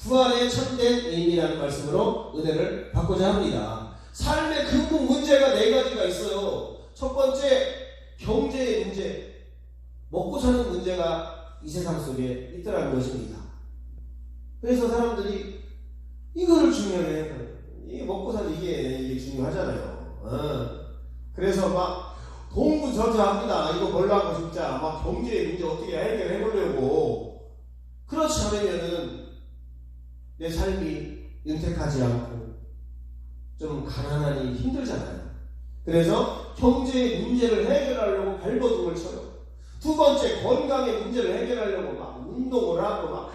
부활의 참된 의미라는 말씀으로 은혜를 받고자 합니다. 삶의 근본 문제가 네 가지가 있어요. 첫 번째, 경제의 문제, 먹고 사는 문제가 이 세상 속에 있더라는 것입니다. 그래서 사람들이 이거를 중요해. 이게 먹고 사는 이게 중요하잖아요. 그래서 막 동부저자합니다. 이거 몰라고 진짜 막 경제의 문제 어떻게 해결해 보려고. 그렇지 않으면은 내 삶이 윤택하지 않고 좀 가난하니 힘들잖아요. 그래서 경제의 문제를 해결하려고 발버둥을 쳐요. 두 번째, 건강의 문제를 해결하려고 막 운동을 하고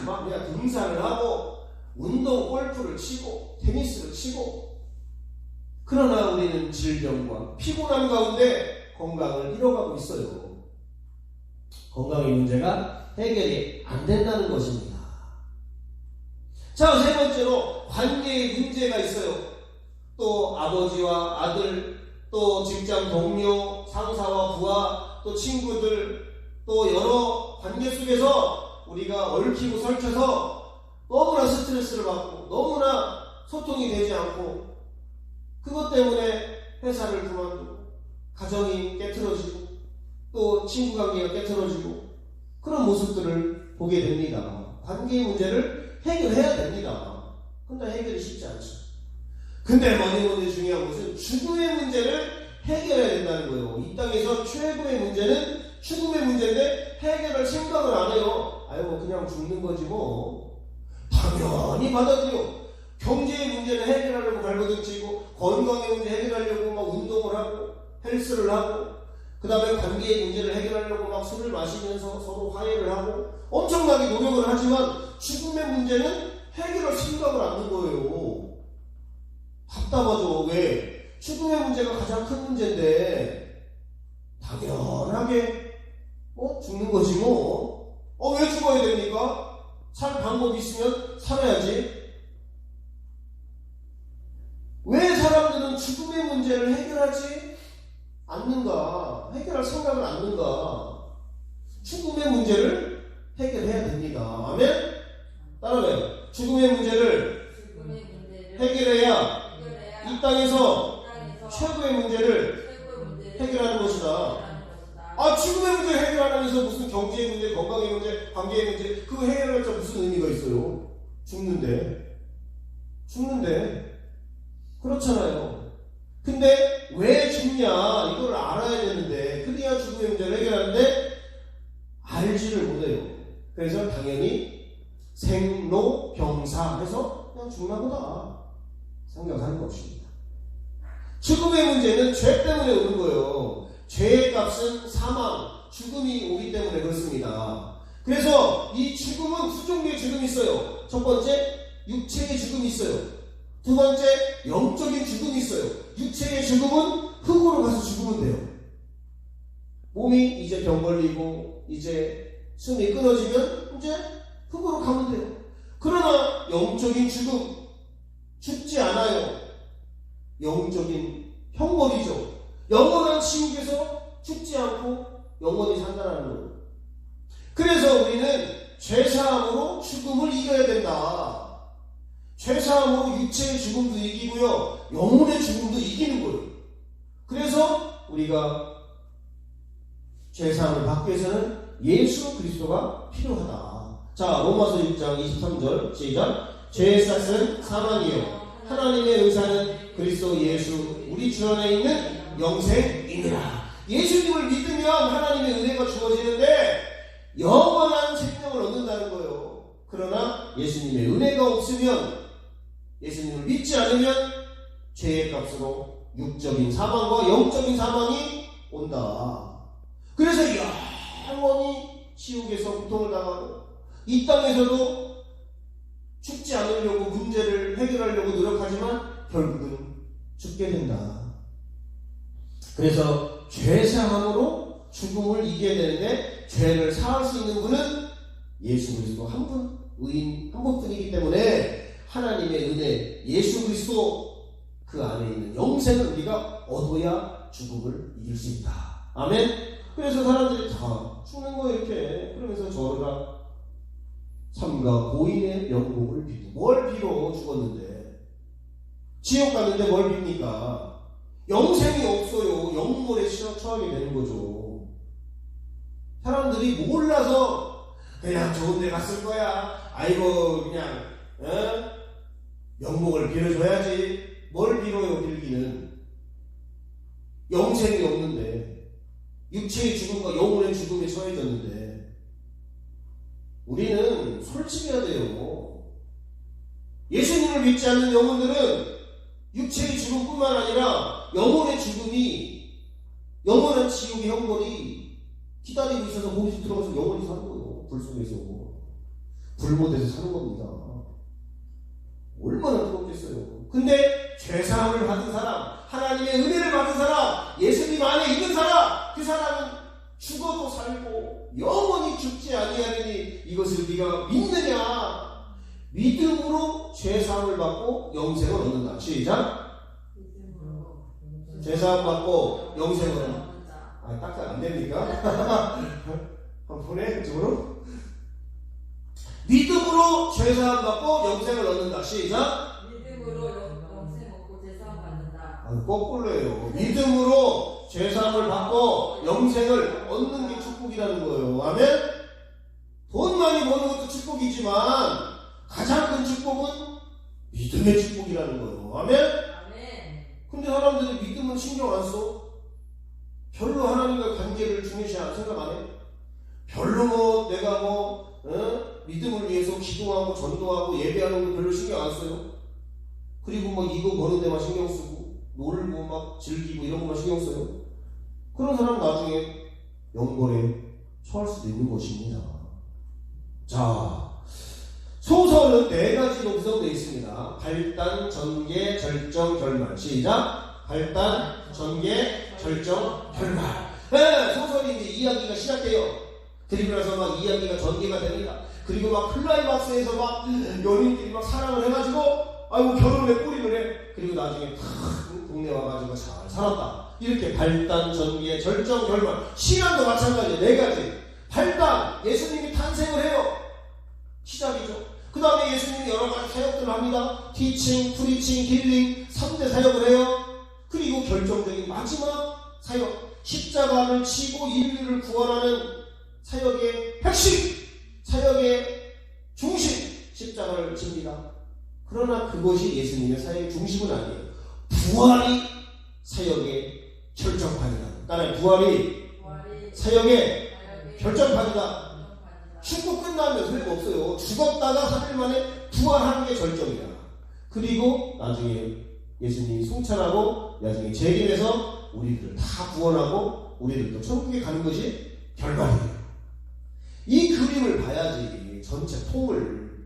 막 그냥 등산을 하고 운동, 골프를 치고 테니스를 치고. 그러나 우리는 질병과 피곤함 가운데 건강을 잃어가고 있어요. 건강의 문제가 해결이 안 된다는 것입니다. 자, 세 번째로 관계의 문제가 있어요. 또 아버지와 아들, 또 직장 동료, 상사와 부하, 또 친구들, 또 여러 관계 속에서 우리가 얽히고 설켜서 너무나 스트레스를 받고 너무나 소통이 되지 않고 그것 때문에 회사를 그만두고 가정이 깨트러지고 또 친구 관계가 깨트러지고 그런 모습들을 보게 됩니다. 관계의 문제를 해결해야 됩니다. 근데 해결이 쉽지 않죠. 근데 뭐니 중요한 것은 죽음의 문제를 해결해야 된다는 거예요. 이 땅에서 최고의 문제는 죽음의 문제인데 해결할 생각을 안 해요. 아이고 그냥 죽는 거지 뭐. 당연히 받아들여. 경제의 문제를 해결하려고 발버둥 치고 건강의 문제 해결하려고 막 운동을 하고 헬스를 하고 그 다음에 관계의 문제를 해결하려고 막 술을 마시면서 서로 화해를 하고 엄청나게 노력을 하지만 죽음의 문제는 해결할 생각을 안 하는 거예요. 답답하죠. 왜? 죽음의 문제가 가장 큰 문제인데 당연하게 죽는 거지 뭐. 왜 죽어야 됩니까? 살 방법이 있으면 살아야지. 왜 사람들은 죽음의 문제를 해결하지 않는가? 해결할 생각을 않는가? 죽음의 문제를 해결해야 됩니다. 아멘? 따라해요. 죽음의 문제를 해결해야 이 땅에서 최고의 문제를 해결하는 것이다. 죽음의 문제 해결 안 하면서 무슨 경제의 문제, 건강의 문제, 관계의 문제 그거 해결할 때 무슨 의미가 있어요? 죽는데 그렇잖아요. 근데 왜 죽냐 이걸 알아야 되는데 그래야 죽음의 문제를 해결하는데 알지를 못해요. 그래서 당연히 생로병사 해서 그냥 죽나 보다 생각하는 것입니다. 죽음의 문제는 죄 때문에 오는 거예요. 죄의 값은 사망, 죽음이 오기 때문에 그렇습니다. 그래서 이 죽음은 두 종류의 죽음이 있어요. 첫 번째, 육체의 죽음이 있어요. 두 번째, 영적인 죽음이 있어요. 육체의 죽음은 흙으로 가서 죽으면 돼요. 몸이 이제 병 걸리고 이제 숨이 끊어지면 이제 흙으로 가면 돼요. 그러나 영적인 죽음, 죽지 않아요. 영적인 형벌이죠. 영원한 지옥에서 죽지 않고 영원히 산다는 거예요. 그래서 우리는 죄사함으로 죽음을 이겨야 된다. 죄사함으로 육체의 죽음도 이기고요, 영혼의 죽음도 이기는 거예요. 그래서 우리가 죄사함을 받기 위해서는 예수 그리스도가 필요하다. 자, 로마서 6장 23절 시작. 죄의 싹은 사망이요 하나님의 의사는 그리스도 예수 우리 주 안에 있는 영생이니라. 예수님을 믿으면 하나님의 은혜가 주어지는데 영원한 생명을 얻는다는 거예요. 그러나 예수님의 은혜가 없으면, 예수님을 믿지 않으면 죄의 값으로 육적인 사망과 영적인 사망이 온다. 그래서 영원히 지옥에서 고통을 당하고 이 땅에서도 죽지 않으려고 문제를 해결하려고 노력하지만 결국은 죽게 된다. 그래서 죄사함으로 죽음을 이겨야 되는데 죄를 사할 수 있는 분은 예수 그리스도 한 분, 의인 한 분뿐이기 때문에 하나님의 은혜, 예수 그리스도 그 안에 있는 영생을 우리가 얻어야 죽음을 이길 수 있다. 아멘? 그래서 사람들이 다 죽는 거 이렇게 그러면서 저러다 삼가 고인의 영광을 비도. 뭘 빌어 죽었는데? 지옥 갔는데 뭘 빕니까? 영생이 없어요. 영물에 처하게 되는 거죠. 사람들이 몰라서 그냥 좋은 데 갔을 거야. 아이고 그냥 영목을 빌어줘야지. 뭘 빌어요 빌기는. 영생이 없는데 육체의 죽음과 영혼의 죽음에 처해졌는데 우리는 솔직해야 돼요. 예수님을 믿지 않는 영혼들은 육체의 죽음뿐만 아니라 영혼의 죽음이 영원한 지옥의 형벌이 기다리고 있어서 거기서 들어가서 영원히 사는 거예요. 불 속에서 불못에서 사는 겁니다. 얼마나 뜨겁겠어요. 근데 죄사함을 받은 사람, 하나님의 은혜를 받은 사람, 예수님 안에 있는 사람, 그 사람은 죽어도 살고 영원히 죽지 아니하리니 이것을 네가 믿느냐? 믿음으로 죄사함을 받고 영생을 얻는다. 시작. 죄사함 받고 영생을 얻는다. 딱딱 안 됩니까? 한번 보내 그쪽으로. 믿음으로 죄사함 받고 영생을 얻는다. 시작. 믿음으로 영생 얻고 죄사함 받는다. 거꾸로예요. 믿음으로 죄사함을 받고 영생을 얻는 게 축복이라는 거예요. 아멘? 돈 많이 버는 것도 축복이지만 가장 큰 축복은 믿음의 축복이라는 거예요. 아멘? 아멘. 근데 사람들이 믿음은 신경 안 써. 별로 하나님과 관계를 중요시 생각 안 해. 별로 내가 믿음을 위해서 기도하고 전도하고 예배하는 거 별로 신경 안 써요. 그리고 이거 버는 데만 신경 쓰고 놀고 막 즐기고 이런 것만 신경 써요. 그런 사람 나중에 영벌에 처할 수도 있는 것입니다. 자, 소설은 4가지로 구성되어 있습니다. 발단, 전개, 절정, 결말. 시작. 발단, 전개, 절정, 결말. 네, 소설이 이제 이야기가 시작돼요. 그리고 나서 이야기가 전개가 됩니다. 그리고 클라이막스에서 연인들이 사랑을 해가지고 아이고 결혼을 꼬리를 해. 그리고 나중에 동네 와가지고 잘 살았다. 이렇게 발단, 전개, 절정, 결말. 신앙도 마찬가지예요. 4가지. 발단, 예수님이 탄생을 해요. 시작이죠. 그 다음에 예수님이 여러가지 사역들을 합니다. 티칭, 프리칭, 힐링 3대 사역을 해요. 그리고 결정적인 마지막 사역, 십자가를 치고 인류를 구원하는 사역의 핵심, 사역의 중심, 십자가를 칩니다. 그러나 그것이 예수님의 사역의 중심은 아니에요. 부활이 사역의 결정판이다. 따라해, 부활이 사역의 결정판이다. 죽고 끝나면 소용없어요. 죽었다가 3일 만에 부활하는 게 절정이다. 그리고 나중에 예수님이 승천하고 나중에 재림해서 우리들을 다 구원하고 우리들도 천국에 가는 것이 결말이에요. 이 그림을 봐야지 전체 통을.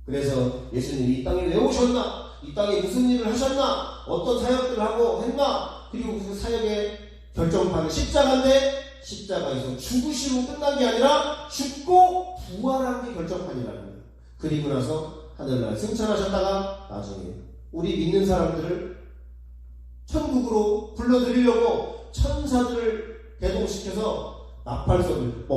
그래서 예수님이 이 땅에 왜 오셨나? 이 땅에 무슨 일을 하셨나? 어떤 사역들을 하고 했나? 그리고 그 사역의 결정판은 십자가인데 십자가에서 죽으시고 끝난 게 아니라 죽고 부활한 게 결정판이라는 거예요. 그리고 나서 하늘날 승천하셨다가 나중에 우리 믿는 사람들을 천국으로 불러들이려고 천사들을 대동시켜서 나팔소리를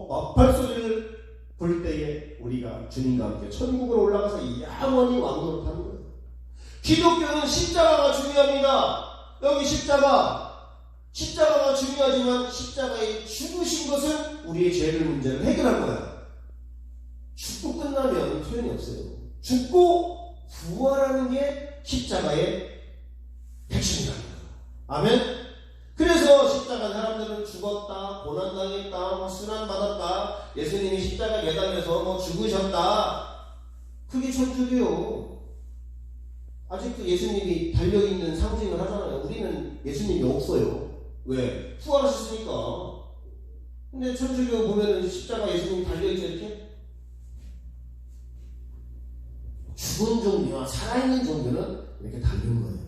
나팔소리를 불 때에 우리가 주님과 함께 천국으로 올라가서 영원히 왕노릇 하는 거예요. 기독교는 십자가가 중요합니다. 여기 십자가가 중요하지만 십자가에 죽으신 것은 우리의 죄를 문제를 해결할 거야. 죽고 끝나면 소용이 없어요. 죽고 부활하는 게 십자가의 핵심이라는 거예요. 아멘? 그래서 십자가 사람들은 죽었다, 고난당했다, 순환받았다, 예수님이 십자가 매달려서 죽으셨다. 그게 천주교요. 아직도 예수님이 달려있는 상징을 하잖아요. 우리는 예수님이 없어요. 왜? 부활하셨으니까. 근데 천주교 보면은 십자가 예수님이 달려있죠, 이렇게? 죽은 종교와 살아있는 종교는 이렇게 달린 거예요.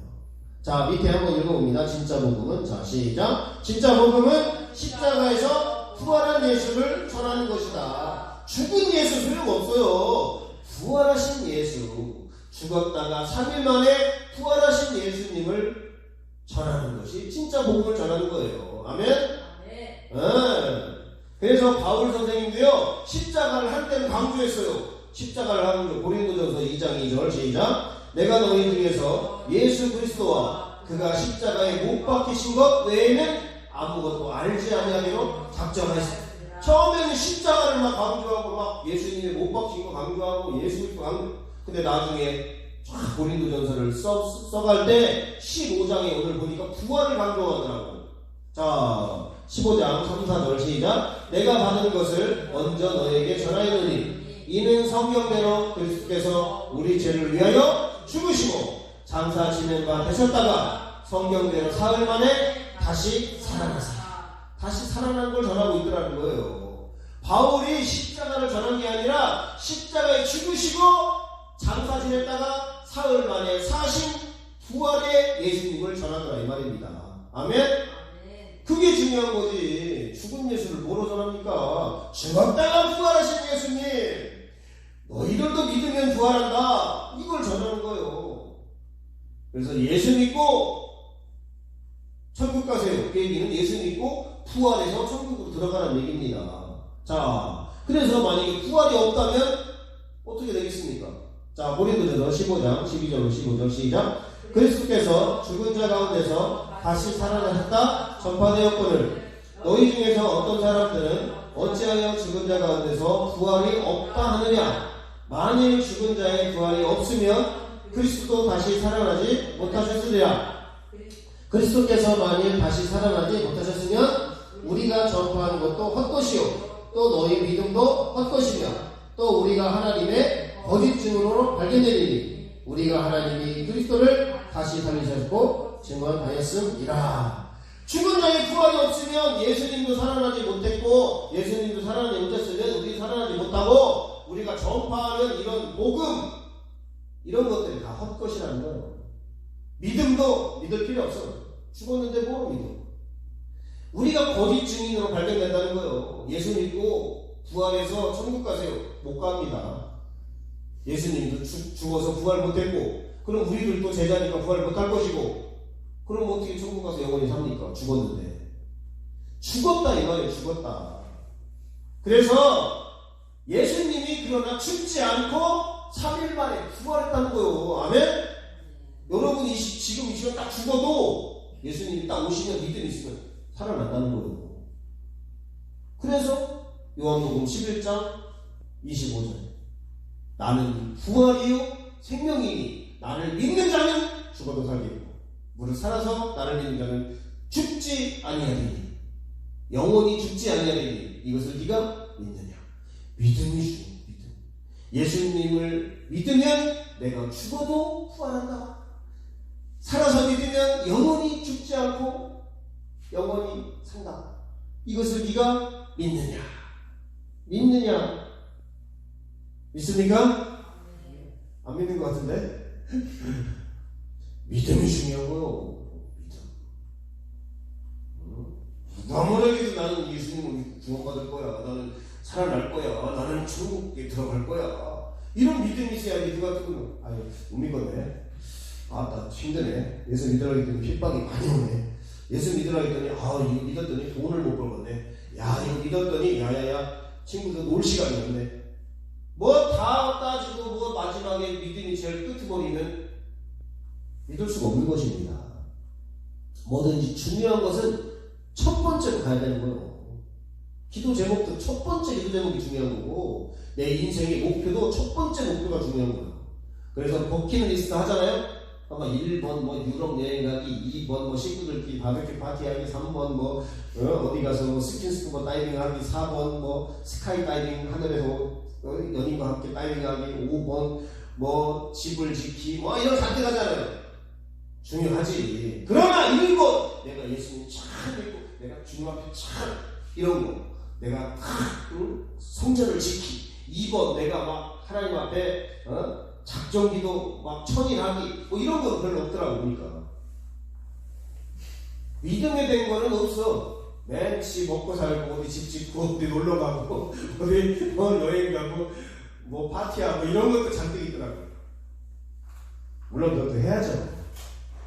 자, 밑에 한번 읽어봅니다. 진짜 복음은. 자, 시작. 진짜 복음은 십자가에서 부활한 예수를 전하는 것이다. 죽은 예수 소용없어요. 부활하신 예수. 죽었다가 3일 만에 부활하신 예수님을 전하는 것이 진짜 복음을 전하는 거예요. 아멘? 네. 그래서 바울 선생님도요, 십자가를 한때는 강조했어요. 십자가를 하고 고린도전서 2장 2절 시작. 내가 너희 중에서 예수 그리스도와 그가 십자가에 못 박히신 것 외에는 아무것도 알지 아니하기로 작정하였습니다. 처음에는 십자가를 막 강조하고 막 예수님의 못 박힌 거 강조하고 예수 그리스도 강조. 근데 나중에 고린도전서를 써갈 때 15장에 오늘 보니까 부활을 강조하더라고. 자, 15장 3, 4절 시작. 내가 받은 것을 먼저 너에게 전하였느니 이는 성경대로 그리스도께서 우리 죄를 위하여 죽으시고 장사 지낸 바 되셨다가 성경대로 사흘 만에 다시 살아나사. 다시 살아난 걸 전하고 있더라는 거예요. 바울이 십자가를 전한 게 아니라 십자가에 죽으시고 장사 지냈다가 사흘 만에 사신 부활의 예수님을 전하더라 이 말입니다. 아멘? 그게 중요한 거지. 죽은 예수를 뭐로 전합니까? 죽었다가 부활하신 예수님, 너희들도 믿으면 부활한다, 이걸 전하는 거예요. 그래서 예수 믿고 천국 가세요. 그 얘기는 예수 믿고 부활해서 천국으로 들어가는 얘기입니다. 자, 그래서 만약에 부활이 없다면 어떻게 되겠습니까? 자, 고린도전서 15장 12절로 15절 시작. 그리스도께서 죽은 자 가운데서 다시 살아나셨다 전파되었거늘 너희 중에서 어떤 사람들은 어찌하여 죽은 자 가운데서 부활이 없다 하느냐. 만일 죽은 자의 부활이 없으면 그리스도도 다시 살아나지 못하셨으리라. 그리스도께서 만일 다시 살아나지 못하셨으면 우리가 전파하는 것도 헛것이요 또 너희 믿음도 헛것이며 또 우리가 하나님의 거짓 증언으로 발견되리니 우리가 하나님이 그리스도를 다시 살리셨고 증언하였음이라. 죽은 자의 부활이 없으면 예수님도 살아나지 못했고 예수님도 살아나지 못했으면 우리 살아나지 못하고 우리가 전파하는 이런 복음 이런 것들이 다 헛것이라는 거예요. 믿음도 믿을 필요 없어. 죽었는데 뭐로 믿어? 우리가 거짓 증인으로 발견된다는 거예요. 예수 믿고 부활해서 천국 가세요. 못 갑니다. 예수님도 죽어서 부활 못했고 그럼 우리들도 제자니까 부활 못할 것이고 그럼 어떻게 천국 가서 영원히 삽니까? 죽었는데. 죽었다 이 말이에요. 죽었다. 그래서 예수님이 그러나 죽지 않고 3일 만에 부활했다는 거예요. 아멘? 여러분이 지금 이 시간 딱 죽어도 예수님이 딱 오시면 믿음이 있으면 살아난다는 거예요. 그래서 요한복음 11장 25절 나는 부활이요 생명이니 나를 믿는 자는 죽어도 살겠고 무릇 살아서 나를 믿는 자는 죽지 아니하리니 영원히 죽지 아니하리니 이것을 네가 믿느냐. 믿음이 중요해. 믿음. 예수님을 믿으면 내가 죽어도 부활한다. 살아서 믿으면 영원히 죽지 않고 영원히 산다. 이것을 네가 믿느냐. 믿느냐. 믿습니까? 안 믿는 것 같은데? 믿음이 중요한 거요. 믿음. 누가 뭐라해도 나는 예수님을 구원받을 거야. 나는 살아날 거야. 나는 천국에 들어갈 거야. 이런 믿음이 있어야지. 누가 듣는 거. 아니, 못 믿겠네. 아, 나 힘드네. 예수 믿으라 했더니 핍박이 많이 오네. 예수 믿으라 했더니 이거 믿었더니 돈을 못 벌겠네. 야, 이거 믿었더니 야야야 친구들 놀 시간이 없네. 뭐 다 따지고 뭐 마지막에 믿음이 제일 끄트머리면 믿을 수가 없는 것입니다. 뭐든지 중요한 것은 첫 번째로 가야 되는 거예요. 기도 제목도 첫 번째 기도 제목이 중요한 거고 내 인생의 목표도 첫 번째 목표가 중요한 거예요. 그래서 버킷리스트 하잖아요. 아마 1번 뭐 유럽 여행 가기, 2번 뭐 친구들끼리 바베큐 파티하기, 3번 뭐 어디 가서 뭐 스킨스쿠버 다이빙 하기, 4번 뭐 스카이 다이빙 하늘에서 연인과 함께 다이빙하기, 5번 뭐 집을 지키 뭐 이런 잔뜩 하잖아요. 중요하지. 그러나 1번 내가 예수님 참 믿고 내가 주님 앞에 참 이런 거 내가 성전을 지키. 2번 내가 막 하나님 앞에 작정기도 막 천일하기 뭐 이런 건 별로 없더라고 보니까. 믿음에 된 거는 없어. 맨치 먹고 살고 어디 집 짓고 어디 놀러 가고 어디 뭐 여행 가고 뭐 파티하고 이런 것도 잔뜩 있더라고요. 물론 그것도 해야죠.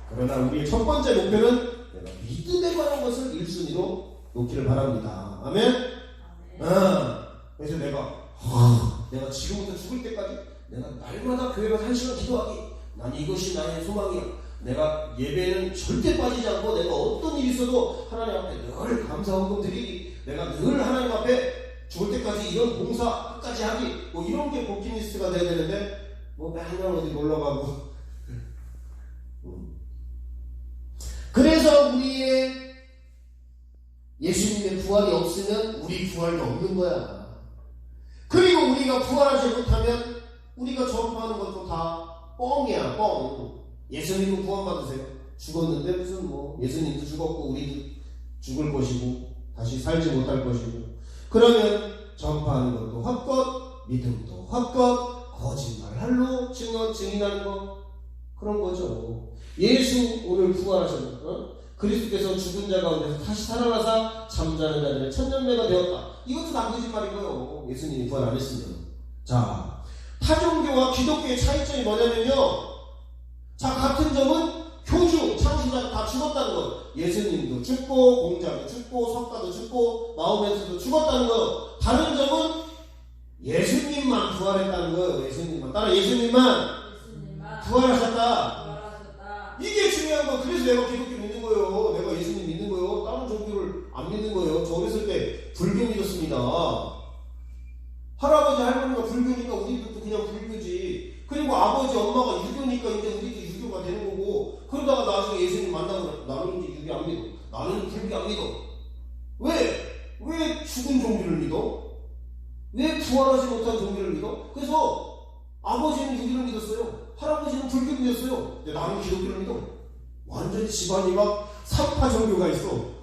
그러나 우리의 첫 번째 목표는 내가 믿음에 관한 것을 1순위로 놓기를 바랍니다. 아멘? 그래서 내가 지금부터 죽을 때까지 내가 날마다 교회 가서 1시간 기도하기. 난 이것이 나의 소망이야. 내가 예배는 절대 빠지지 않고 내가 어떤 일이 있어도 하나님 앞에 늘 감사헌금 드리기. 내가 늘 하나님 앞에 죽을 때까지 이런 봉사 끝까지 하기. 뭐 이런 게 버킷리스트가 돼야 되는데 뭐 맨날 어디 놀러 가고. 그래서 우리의 예수님의 부활이 없으면 우리 부활도 없는 거야. 그리고 우리가 부활하지 못하면 우리가 전파하는 것도 다 뻥이야, 뻥. 예수님도 구원받으세요. 죽었는데 무슨 뭐 예수님도 죽었고 우리도 죽을 것이고 다시 살지 못할 것이고. 그러면 전파하는 것도 헛것, 믿음도 헛것, 거짓말 할로 증인하는 거 그런 거죠. 예수 오늘 부활하셨다. 그리스도께서 죽은 자 가운데서 다시 살아나사 잠자는 자들의 천년매가 되었다. 이것도 다 거짓말인 거예요. 예수님이 부활 안 했으면. 자, 타종교와 기독교의 차이점이 뭐냐면요. 자, 같은 점은 교주, 창시자가 다 죽었다는 거. 예수님도 죽고, 공자도 죽고, 석가도 죽고, 마호메트도 죽었다는 거. 다른 점은 예수님만 부활했다는 거예요. 예수님만. 따라 예수님만 부활하셨다. 이게 중요한 거. 그래서 내가 기독교 믿는 거예요. 내가 예수님 믿는 거예요. 다른 종교를 안 믿는 거예요. 저 어렸을 때 불교 믿었습니다. 할아버지 할머니가 불교니까 우리도 그냥 불교지. 그리고 아버지 엄마가 유교니까 이제 우리도 유교가 되는 거고. 그러다가 나중에 예수님 만나고 나는 이제 유교 안 믿어. 나는 불교 안 믿어. 왜 죽은 종교를 믿어? 왜 부활하지 못한 종교를 믿어? 그래서 아버지는 유교를 믿었어요. 할아버지는 불교를 믿었어요. 근데 나는 기독교를 믿어. 완전 집안이 막 삼파 종교가 있어.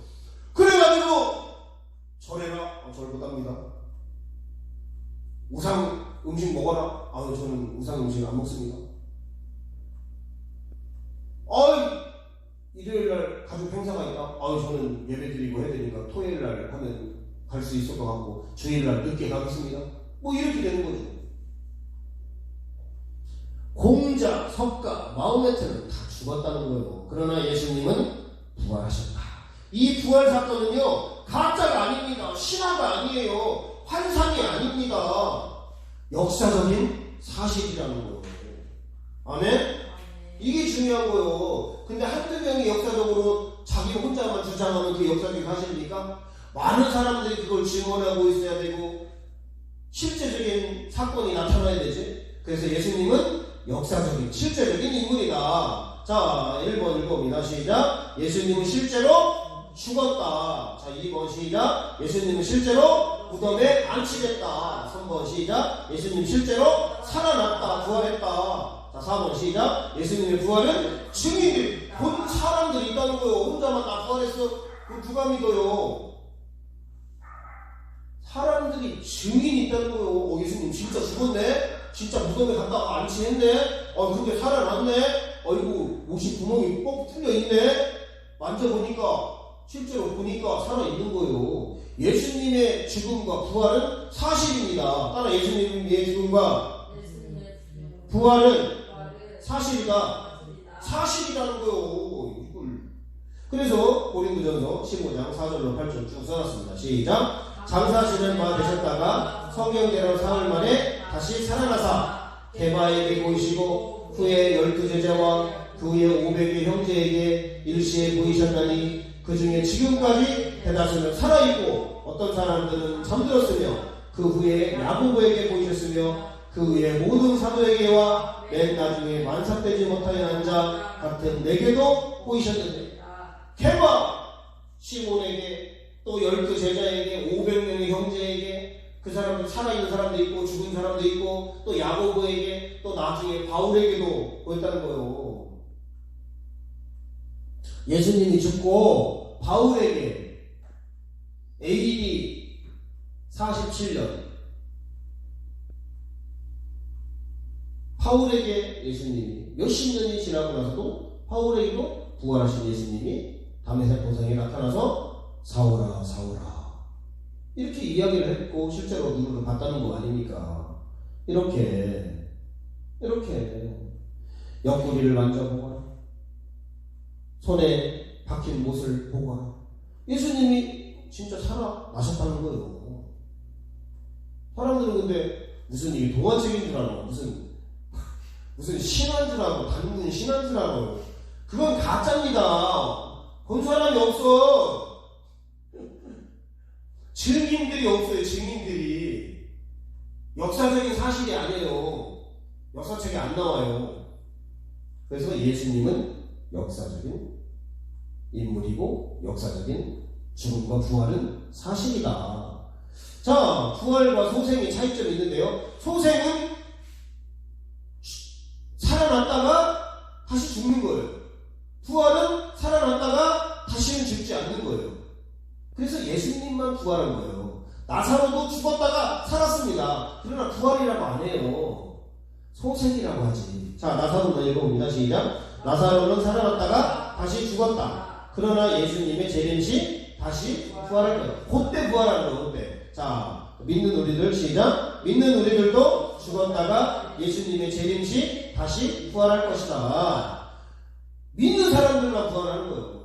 그래가지고 절해라. 절 못합니다. 우상 음식 먹어라. 저는 우상 음식 안 먹습니다. 일요일날 가족 행사가 있다. 저는 예배 드리고 해야 되니까 토요일날 하면 갈 수 있을 것 같고 주일날 늦게 가겠습니다. 뭐 이렇게 되는 거죠. 공자, 석가, 마호메트는 다 죽었다는 거예요. 그러나 예수님은 부활하셨다. 이 부활 사건은요, 가짜가 아닙니다. 신화가 아니에요. 환상이 아닙니다. 역사적인 사실이라는 거예요. 아멘? 이게 중요한 거예요. 근데 한두 명이 역사적으로 자기 혼자만 주장하는 그 역사적인 사실이니까 많은 사람들이 그걸 증언하고 있어야 되고 실제적인 사건이 나타나야 되지. 그래서 예수님은 역사적인 실제적인 인물이다. 자, 1번 읽어봅니다. 시작. 예수님은 실제로 죽었다. 자, 2번 시작. 예수님은 실제로 무덤에 안치됐다. 3번 시작. 예수님 실제로 살아났다. 부활했다. 자, 4번 시작. 예수님의 부활은 증인들, 본 사람들이 있다는 거예요. 혼자만 다 부활했어. 그 누가 믿어요? 사람들이 증인이 있다는 거예요. 예수님 진짜 죽었네? 진짜 무덤에 갔다가 안치했네? 근데 살아났네? 아이고, 옷이 구멍이 뻑 뚫려있네? 만져보니까, 실제로 보니까 살아있는 거예요. 예수님의 죽음과 부활은 사실입니다. 따라 예수님의 죽음과 부활은 사실이다. 사실이라는 거예요. 이걸. 그래서 고린도전서 15장 4절로 8절 쭉 써놨습니다. 시작. 장사하시는 바 되셨다가 성경대로 사흘 만에 다시 살아나사 게바에게 보이시고 후에 12제자와 그 후에 500의 형제에게 일시에 보이셨나니 그 중에 지금까지 대다수는 살아있고 어떤 사람들은 잠들었으며 그 후에 야고보에게 보이셨으며 그 후에 모든 사도에게와 맨 나중에 만삭되지 못하여 한 자 같은 내게도 보이셨는데 게바 시몬에게 또 12제자에게 500명의 형제에게 그 사람들 살아있는 사람도 있고 죽은 사람도 있고 또 야고보에게 또 나중에 바울에게도 보였다는 거예요. 예수님이 죽고 바울에게 AD 47년 바울에게 예수님이 몇십 년이 지나고 나서도 바울에게도 부활하신 예수님이 다메섹 도상에 나타나서 사오라 사오라 이렇게 이야기를 했고 실제로 누구를 봤다는 거 아닙니까? 이렇게 옆구리를 만져보거나 손에 박힌 못을 보거나 예수님이 진짜 살아나셨다는 거예요. 사람들은 근데 무슨 이게 동화책인 줄 알아. 무슨 신한 줄 알고, 단군 신한 줄 알아. 그건 가짜입니다. 본 사람이 없어. 증인들이 없어요, 증인들이. 역사적인 사실이 아니에요. 역사책에 안 나와요. 그래서 예수님은 역사적인 인물이고, 역사적인 죽음과 부활은 사실이다. 자, 부활과 소생의 차이점이 있는데요. 소생은 살아났다가 다시 죽는 거예요. 부활은 살아났다가 다시는 죽지 않는 거예요. 그래서 예수님만 부활한 거예요. 나사로도 죽었다가 살았습니다. 그러나 부활이라고 안 해요. 소생이라고 하지. 자, 나사로는 읽어봅니다. 시작. 나사로는 살아났다가 다시 죽었다. 그러나 예수님의 재림시 다시 부활할 거예요. 그때 부활하는 거예요. 그때. 자, 믿는 우리들 시작. 믿는 우리들도 죽었다가 예수님의 재림시 다시 부활할 것이다. 믿는 사람들만 부활하는 거예요.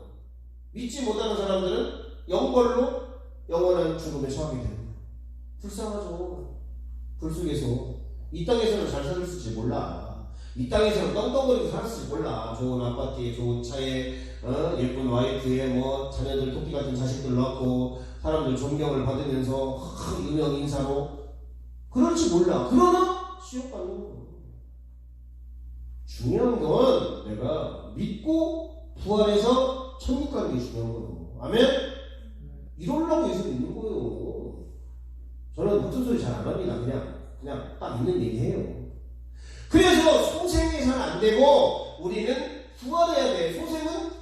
믿지 못하는 사람들은 영벌로 영원한 죽음에 처하게 됩니다. 불쌍하죠. 불 속에서 이 땅에서는 잘 살았을지 몰라. 이 땅에서는 떵떵거리고 살았을지 몰라. 좋은 아파트에 좋은 차에 예쁜 와이프에 뭐 자녀들 토끼 같은 자식들 낳고 사람들 존경을 받으면서 유명 인사로 그럴지 몰라. 그러나 지옥 가는 거예요. 중요한 건 내가 믿고 부활해서 천국 가는 게 중요한 거예요. 아멘? 이러려고 해서 믿는 거예요. 저는 무슨 소리 잘 안 합니다. 그냥 딱 있는 얘기해요. 그래서 소생에서는 안 되고 우리는 부활해야 돼. 소생은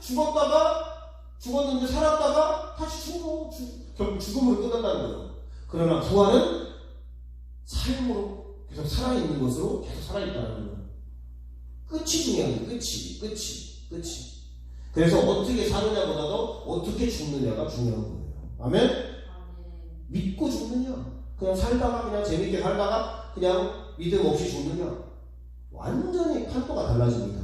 죽었는데 살았다가 다시 죽어. 결국 죽음으로 끝난다는 거예요. 그러나 부활은 삶으로 계속 살아있는 것으로 계속 살아있다는 거예요. 끝이 중요한 거예요. 끝이. 그래서 어떻게 사느냐보다도 어떻게 죽느냐가 중요한 거예요. 아멘? 믿고 죽느냐? 그냥 살다가 그냥 재밌게 살다가 그냥 믿음 없이 죽느냐? 완전히 판도가 달라집니다.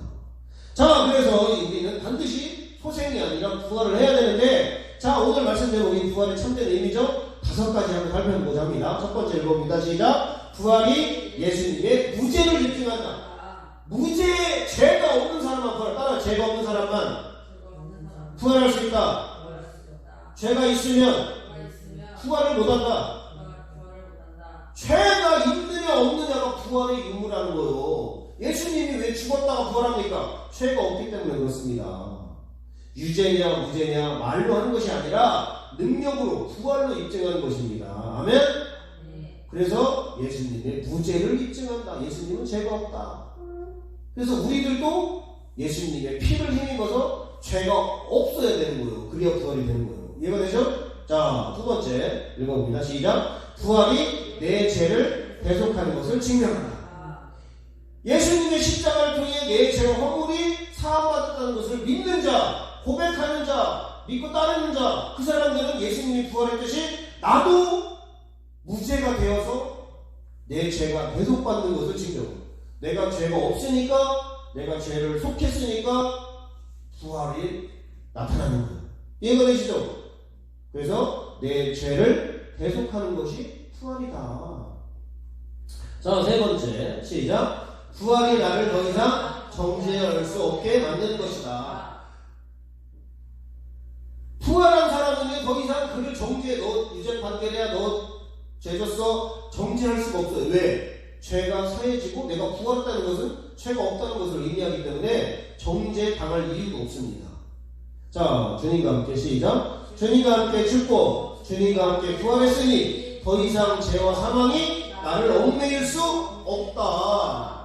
자, 그래서 우리는 반드시 소생이 아니라 부활을 해야 되는데, 자, 오늘 말씀대로 우리 부활의 참된 의미죠? 5가지 한번 살펴보고자 합니다. 첫 번째 읽어봅니다. 시작. 부활이 예수님의 무죄를 입증한다. 무죄, 죄가 없는 사람만 부활. 따라 죄가 없는 사람만 부활할 수 있다. 죄가 있으면 부활을 못한다. 죄가 있느냐 없느냐가 부활의 유무라는 거예요. 예수님이 왜 죽었다가 부활합니까? 죄가 없기 때문에 그렇습니다. 유죄냐 무죄냐 말로 하는 것이 아니라 능력으로 부활로 입증하는 것입니다. 아멘? 그래서 예수님의 무죄를 입증한다. 예수님은 죄가 없다. 그래서 우리들도 예수님의 피를 힘입어서 죄가 없어야 되는 거예요. 그래야 부활이 되는 거예요. 이해가 되죠? 자, 두 번째 읽어봅니다. 시작. 부활이 내 죄를 대속하는 것을 증명한다. 예수님의 십자가를 통해 내 죄와 허물이 사함받았다는 것을 믿는 자, 고백하는 자, 믿고 따르는 자, 그 사람들은 예수님이 부활했듯이 나도 무죄가 되어서 내 죄가 대속받는 것을 증명해. 내가 죄가 없으니까, 내가 죄를 속했으니까 부활이 나타나는 거예요. 이해가 되시죠? 그래서 내 죄를 대속하는 것이 부활이다. 자, 세 번째 시작. 부활이 나를 더 이상 정죄할 수 없게 만드는 것이다. 부활한 사람은 더 이상 그를 정죄해. 너 유죄 판결이야. 너 죄졌어. 정죄할 수가 없어요. 왜? 죄가 사해지고 내가 부활했다는 것은 죄가 없다는 것을 의미하기 때문에 정죄 당할 이유가 없습니다. 자, 주님과 함께 시작. 주님과 함께 죽고 주님과 함께 부활했으니 더 이상 죄와 사망이 나를 얽매일 수 없다.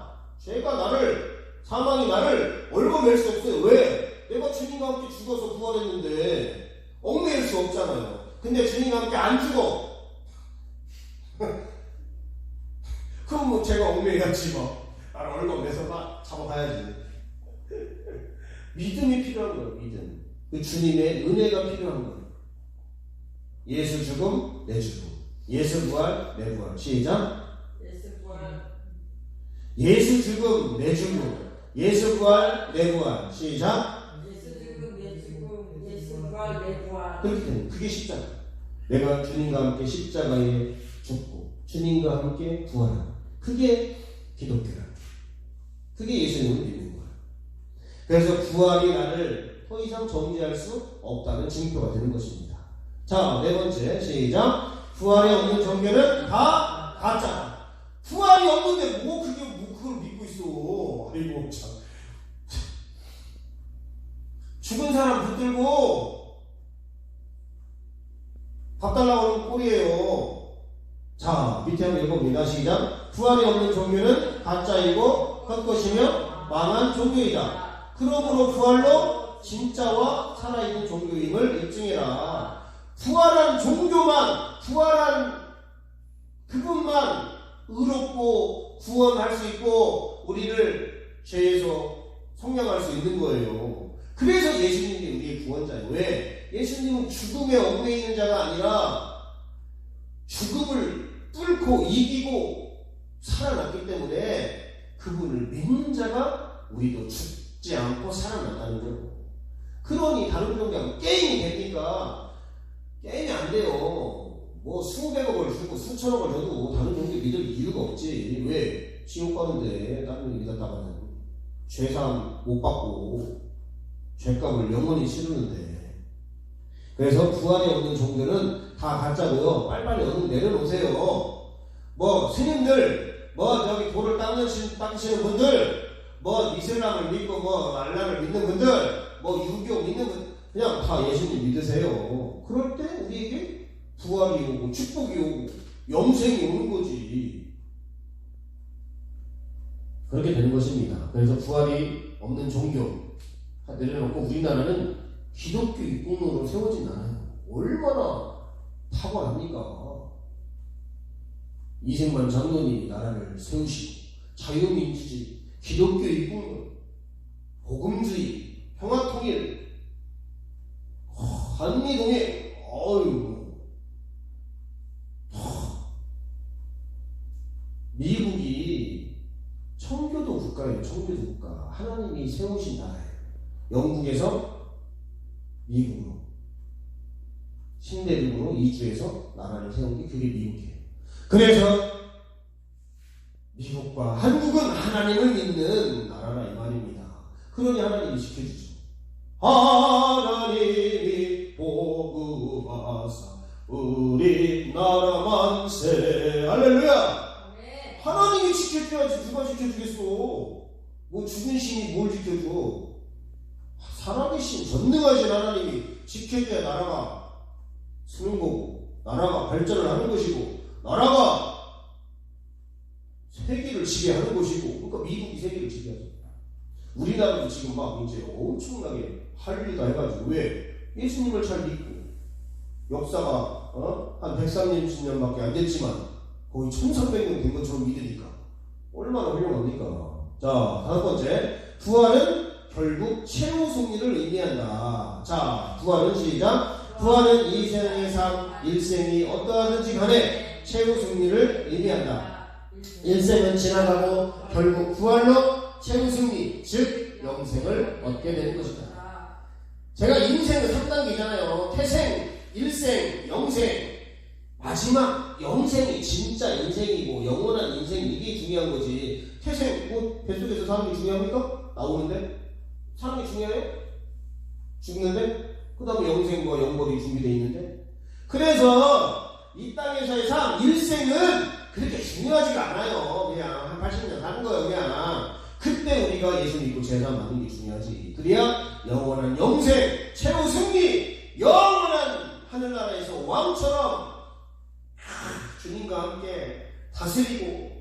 사망이 나를 얽어맬 수 없어요. 왜? 내가 주님과 함께 죽어서 부활했는데 얽매일 수 없잖아요. 근데 주님과 함께 안 죽어. 그럼 뭐 제가 얽매여야지 뭐. 나를 얽어매서 잡아가야지. 믿음이 필요한 거예요. 믿음. 그 주님의 은혜가 필요한 거예요. 예수 죽음, 내 죽음. 예수 부활, 내 부활. 시작. 예수 죽음, 내 죽음. 예수 부활, 내 부활. 시작. 예수 죽음, 내 죽음. 예수 부활, 내 부활. 그렇게 됩니다. 그게 십자가. 내가 주님과 함께 십자가에 죽고 주님과 함께 부활하는, 그게 기독교라. 그게 예수님을 믿는 거야. 그래서 부활이 나를 더 이상 정죄할 수 없다는 증표가 되는 것입니다. 자, 네 번째, 시작. 부활이 없는 종교는 다 가짜. 부활이 없는데 그걸 믿고 있어. 아이고 참. 죽은 사람 붙들고 밥 달라고 하는 꼴이에요. 자, 밑에 한번 읽어봅니다. 시작. 부활이 없는 종교는 가짜이고 헛것이며 망한 종교이다. 그러므로 부활로 진짜와 살아있는 종교임을 입증해라. 부활한 종교만, 부활한 그분만 의롭고 구원할 수 있고 우리를 죄에서 속량할 수 있는 거예요. 그래서 예수님이 우리의 구원자예요. 왜? 예수님은 죽음에 얽매이는 있는 자가 아니라 죽음을 뚫고 이기고 살아났기 때문에 그분을 믿는 자가 우리도 죽지 않고 살아난다는 거예요. 그러니 다른 종교하면 게임이 됩니까? 게임이 안 돼요. 뭐 수백억을 주고 수천억을 줘도 다른 종교 믿을 이유가 없지. 왜? 지옥 가는데 다른 종교 믿었다가는 죄상 못 받고 죄값을 영원히 치르는데. 그래서 부활이 없는 종교는 다 가짜고요. 빨리빨리 얼른 내려놓으세요. 뭐 스님들, 뭐 저기 돌을 닦으시는 분들, 뭐 이슬람을 믿고 뭐 알라를 믿는 분들, 뭐 유교 믿는 분, 그냥 다 예수님 믿으세요. 그럴 때 우리에게 부활이 오고 축복이 오고 영생이 오는 거지. 그렇게 되는 것입니다. 그래서 부활이 없는 종교 내려놓고 우리나라는 기독교 입국론으로 세워진 나라예요. 얼마나 탁월합니까? 이승만 장로님이 나라를 세우시고 자유민주주의, 기독교 입국론, 복음주의, 평화통일, 한미동맹, 미국이 청교도 국가예요. 청교도 국가. 하나님이 세우신 나라예요. 영국에서 미국으로, 신대륙으로 이주해서 나라를 세운 게 그게 미국이에요. 그래서 미국과 한국은 하나님을 믿는 나라라 이 말입니다. 그러니 하나님이 지켜주죠. 하나님이 복음하사 우리나라 만세. 할렐루야. 하나님이 지켜줘야지 누가 지켜주겠어. 뭐 죽은 신이 뭘 지켜줘. 살아계신 전능하신 하나님이 지켜줘야 나라가 서는 거고 나라가 발전을 하는 것이고 나라가 세계를 지배하는 것이고. 그러니까 미국이 세계를 지배하죠. 우리나라도 지금 막 이제 엄청나게 한류다 해가지고. 왜? 예수님을 잘 믿고 역사가 한 130년밖에 안 됐지만 거의 1300년 된 것처럼 믿으니까 얼마나 훌륭합니까? 자, 다섯 번째, 부활은 결국 최후 승리를 의미한다. 자, 부활은 시작. 부활은 이 세상의 삶, 일생이 어떠하든지 간에 최후 승리를 의미한다. 일생은 지나가고 결국 부활로 최후 승리, 즉 영생을 얻게 되는 것이다. 제가 인생은 3단계잖아요. 태생, 일생, 영생. 마지막 영생이 진짜 인생이고 영원한 인생, 이게 중요한 거지. 태생, 뭐 뱃속에서 사는 게 중요합니까? 나오는데? 사는 게 중요해요? 죽는데? 그 다음에 영생과 영벌이 준비되어 있는데? 그래서 이 땅에서의 삶, 일생은 그렇게 중요하지가 않아요. 그냥 한 80년 사는 거예요. 그냥 그때 우리가 예수 믿고 제사 받는 게 중요하지. 그래야 영원한 영생, 최후 승리, 영원한 하늘나라에서 왕처럼 주님과 함께 다스리고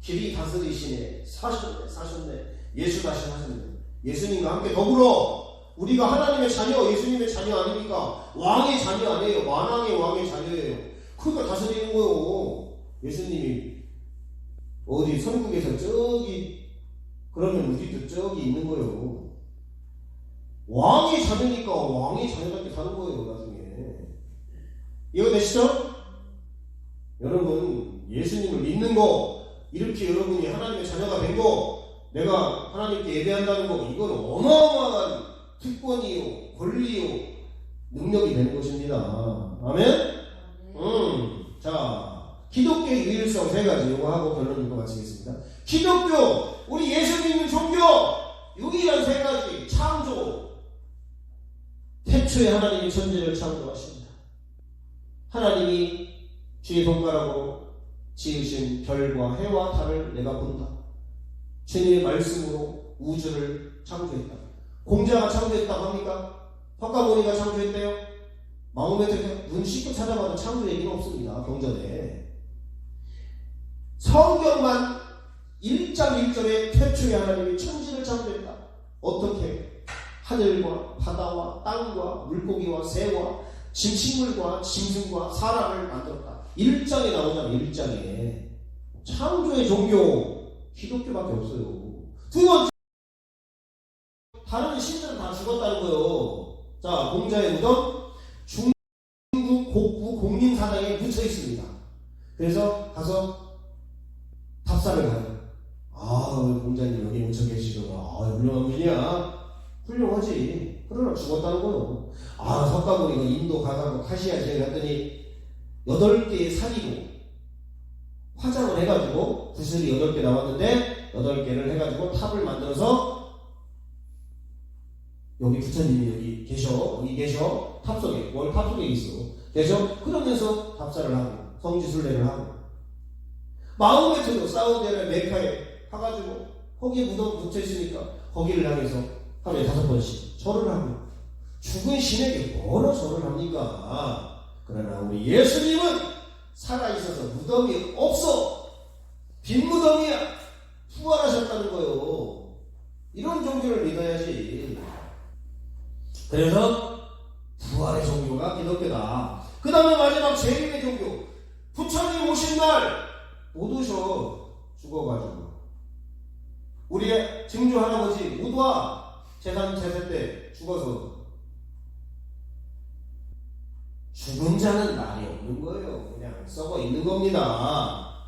길이 다스리시네. 사셨네. 예수 다시 하셨네. 예수님과 함께 더불어 우리가 하나님의 자녀, 예수님의 자녀 아닙니까? 왕의 자녀 아니에요. 만왕의 왕의 자녀예요. 그러니까 다스리는 거예요. 예수님이 어디 선국에서 저기 그러면 우리도 저기 있는 거예요. 왕의 자녀니까 왕의 자녀답게 사는 거예요. 나중에 이거 되시죠? 여러분 예수님을 믿는 거, 이렇게 여러분이 하나님의 자녀가 된 거, 내가 하나님께 예배한다는 거, 이건 어마어마한 특권이요, 권리요, 능력이 되는 것입니다. 아멘? 자, 기독교 유일성 세 가지 이거 하고 결론 읽고 마치겠습니다. 기독교, 우리 예수 믿는 종교 유일한 세 가지. 창조, 태초에 하나님이 천지를 창조하십니다. 하나님이 주의 손가락으로 지으신 별과 해와 달을 내가 본다. 주님의 말씀으로 우주를 창조했다. 공자가 창조했다고 합니까? 석가모니가 창조했대요? 마음에 눈 씻고 찾아봐도 창조 얘기는 없습니다. 경전에. 성경만 1장 1절에 태초에 하나님이 천지를 창조했다. 어떻게? 하늘과 바다와 땅과 물고기와 새와 짐승물과 짐승과 사람을 만들었다. 1장에 나오잖아요. 1장에. 창조의 종교 기독교밖에 없어요. 두 번째, 다른 신들은 다 죽었다는 거예요. 자, 공자의 무덤 중국 곡부 공림사당에 묻혀 있습니다. 그래서 가서 답사를 가요. 왜 공자님 여기 묻혀 계시구나. 훌륭한 분이야. 훌륭하지. 그러나 죽었다는 거요. 석가모니가 인도 가다가 카시아시에 갔더니 8개의 사리로 화장을 해가지고 구슬이 8개 나왔는데 8개를 해가지고 탑을 만들어서 여기 부처님이 여기 계셔 탑 속에 탑 속에 있어 계셔. 그러면서 답사를 하고 성지순례를 하고 마음에 들어 사우디아라비아 메카에 가가지고 거기에 무덤 붙여 있으니까 거기를 향해서 하루에 5번씩 절을 하고 죽은 신에게 뭐로 절을 합니까? 그러나 우리 예수님은 살아있어서 무덤이 없어. 빈 무덤이야. 부활하셨다는 거예요. 이런 종교를 믿어야지. 그래서 부활의 종교가 기독교다. 그 다음에 마지막 재림의 종교. 부처님 오신 날 못 오셔. 죽어가지고. 우리의 증조 할아버지 못 와. 제사 때 죽어서. 죽은 자는 날이 없는 거예요. 그냥 썩어 있는 겁니다.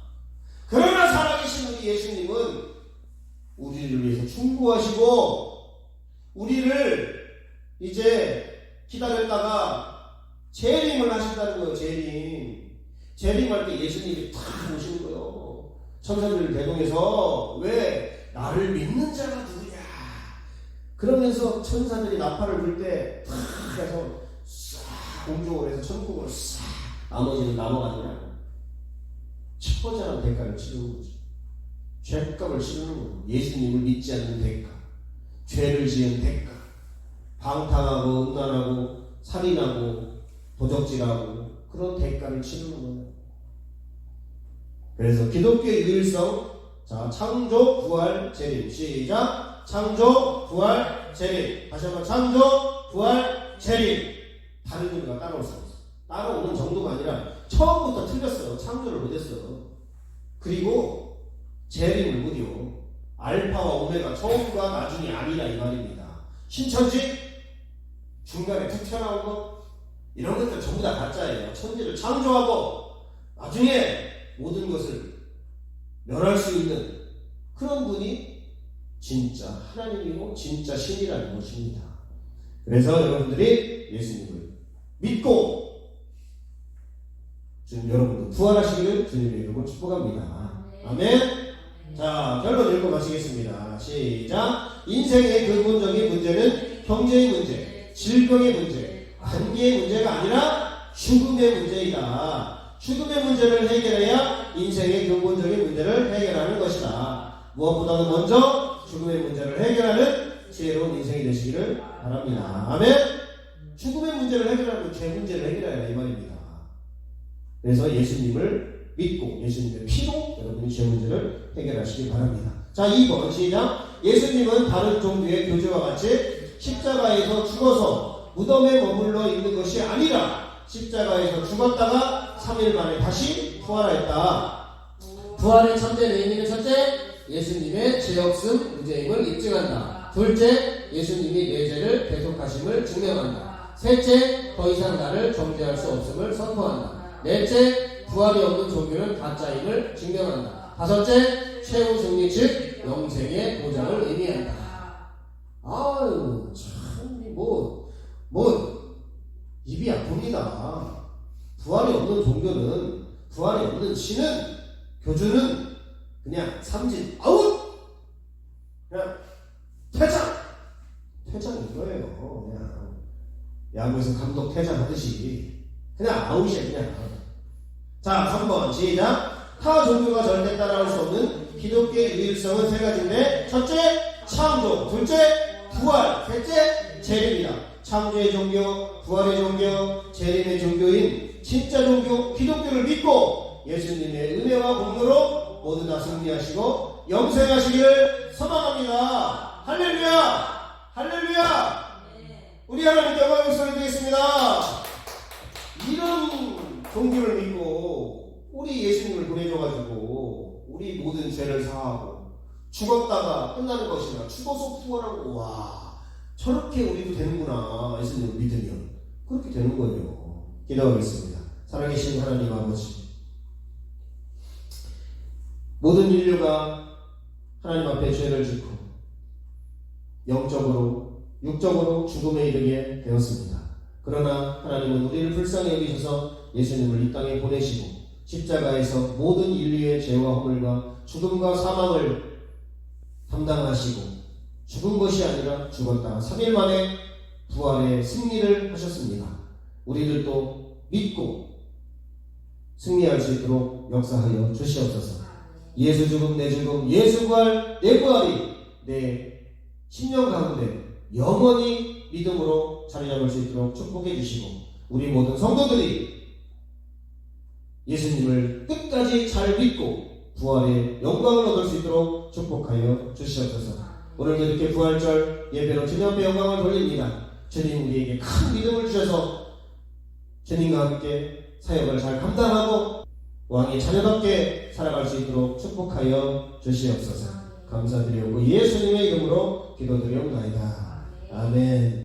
그러나 살아계신 우리 예수님은 우리를 위해서 충고하시고 우리를 이제 기다렸다가 재림을 하신다는 거예요. 재림할 때 예수님이 탁 오시는 거예요. 천사들 대동해서 왜 나를 믿는 자가 누구냐 그러면서 천사들이 나팔을 불 때 탁 해서 공중을 해서 천국으로 싹 나머지는 넘어가느냐고 처절한 대가를 치르는 거죠. 죄값을 치르는 거예요. 예수님을 믿지 않는 대가, 죄를 지은 대가, 방탕하고 음란하고 살인하고 도적질하고 그런 대가를 치르는 거예요. 그래서 기독교의 유일성, 자, 창조, 부활, 재림. 시작. 창조, 부활, 재림. 다시 한번 창조, 부활, 재림. 다른 의미가 따라올 수 없어. 따라오는 정도가 아니라 처음부터 틀렸어. 창조를 못했어. 그리고 재림을 못이요. 알파와 오메가 처음과 나중이 아니라 이 말입니다. 신천지 중간에 툭 튀어나온 거 이런 것들 전부 다 가짜예요. 천지를 창조하고 나중에 모든 것을 멸할 수 있는 그런 분이 진짜 하나님이고 진짜 신이라는 것입니다. 그래서 여러분들이 예수님을 믿고 지금 여러분도 부활하시기를 주님의 이름으로 축복합니다. 아멘. 자, 결론 읽고 마치겠습니다. 시작. 인생의 근본적인 문제는 경제의 문제, 질병의 문제, 관계의 문제가 아니라 죽음의 문제이다. 죽음의 문제를 해결해야 인생의 근본적인 문제를 해결하는 것이다. 무엇보다도 먼저 죽음의 문제를 해결하는 지혜로운 인생이 되시기를 바랍니다. 아멘. 죽음의 문제를 해결하면 죄 문제를 해결해야 이 말입니다. 그래서 예수님을 믿고 예수님의 피로 여러분이 죄 문제를 해결하시기 바랍니다. 자, 2번 시작. 예수님은 다른 종교의 교제와 같이 십자가에서 죽어서 무덤에 머물러 있는 것이 아니라 십자가에서 죽었다가 3일 만에 다시 부활하였다. 부활의 첫째 의미는 첫째, 예수님의 죄 없음 무죄임을 입증한다. 둘째, 예수님이 내 죄를 대속하심을 증명한다. 셋째, 더 이상 나를 정죄할 수 없음을 선포한다. 넷째, 부활이 없는 종교는 가짜임을 증명한다. 다섯째, 최후 승리 즉 영생의 보장을 의미한다. 아유 참 입이 아픕니다. 부활이 없는 종교는, 부활이 없는 신은 교주는 그냥 삼진 아웃! 그냥 퇴장인 거예요. 그냥 야구에서 감독 퇴장하듯이 그냥 아웃이야 그냥. 자 3번 시작. 타 종교가 절대 따라올 수 없는 기독교의 유일성은 세 가지인데, 첫째 창조, 둘째 부활, 셋째 재림이다. 창조의 종교, 부활의 종교, 재림의 종교인 진짜 종교 기독교를 믿고 예수님의 은혜와 공로로 모두 다 승리하시고 영생하시기를 소망합니다. 할렐루야! 할렐루야! 우리 하나님께 영광의 소리 드리겠습니다. 이런 종교를 믿고 우리 예수님을 보내줘가지고 우리 모든 죄를 사하고 죽었다가 끝나는 것이나 죽어서 부활하고, 와 저렇게 우리도 되는구나. 예수님을 믿으면 그렇게 되는 거예요. 기도하겠습니다. 살아계신 하나님 아버지, 모든 인류가 하나님 앞에 죄를 짓고 영적으로 육적으로 죽음에 이르게 되었습니다. 그러나 하나님은 우리를 불쌍히 여기셔서 예수님을 이 땅에 보내시고 십자가에서 모든 인류의 죄와 허물과 죽음과 사망을 담당하시고 죽은 것이 아니라 죽었다 3일 만에 부활의 승리를 하셨습니다. 우리들도 믿고 승리할 수 있도록 역사하여 주시옵소서. 예수 죽음 내 죽음, 예수 부활 내 부활이 내 심령 가운데 영원히 믿음으로 자리 잡을 수 있도록 축복해 주시고, 우리 모든 성도들이 예수님을 끝까지 잘 믿고 부활의 영광을 얻을 수 있도록 축복하여 주시옵소서. 오늘도 이렇게 부활절 예배로 주님 앞에 영광을 돌립니다. 주님 우리에게 큰 믿음을 주셔서 주님과 함께 사역을 잘 감당하고 왕의 자녀답게 살아갈 수 있도록 축복하여 주시옵소서. 감사드리고 예수님의 이름으로 기도드리옵나이다. 아멘.